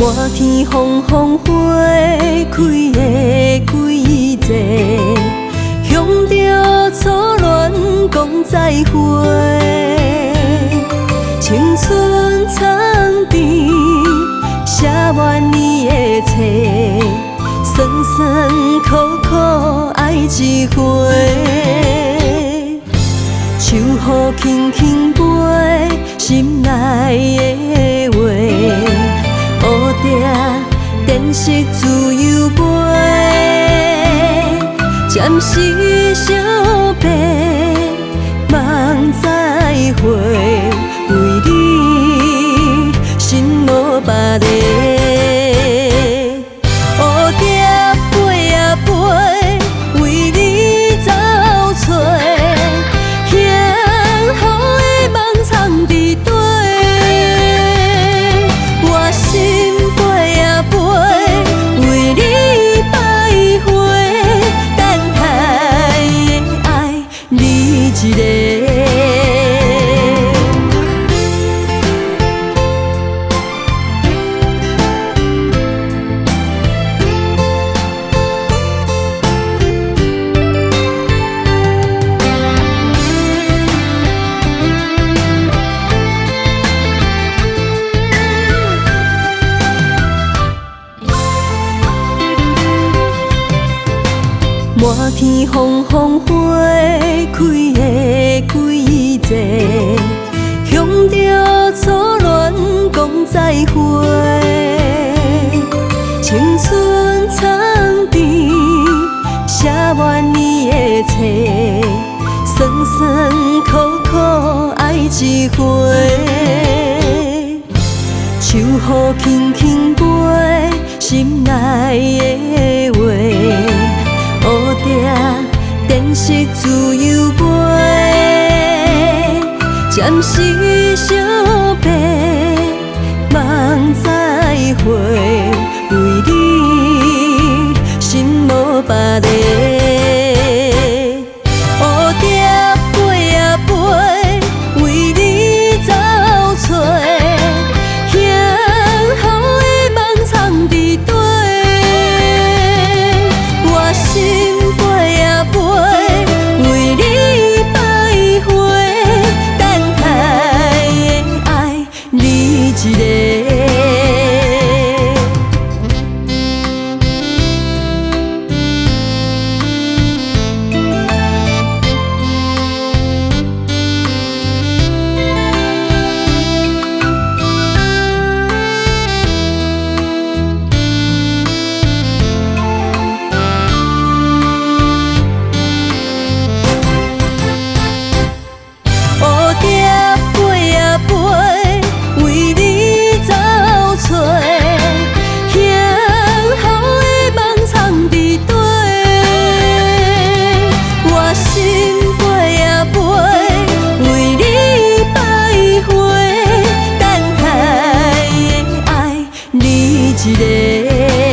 满天风风花开的季节，向着初恋讲再会。青春藏甜，写满你的册，酸酸苦苦爱一回。秋雨轻轻飞，心内的话，乌笛电视自由飞，暂时相别，梦再会，为你心无别个。乌笛飞啊飞，为你走找。一个，满天风风花开的季节，向着初恋讲再会。青春藏甜，写满你的册，酸酸苦苦爱一回。秋雨轻轻飞，心内的话。乌笛电视自由飞，暂时相别，梦再会，为你心无别个。乌笛飞啊飞，为你走找，幸福的梦藏伫底，我心。一个。一个。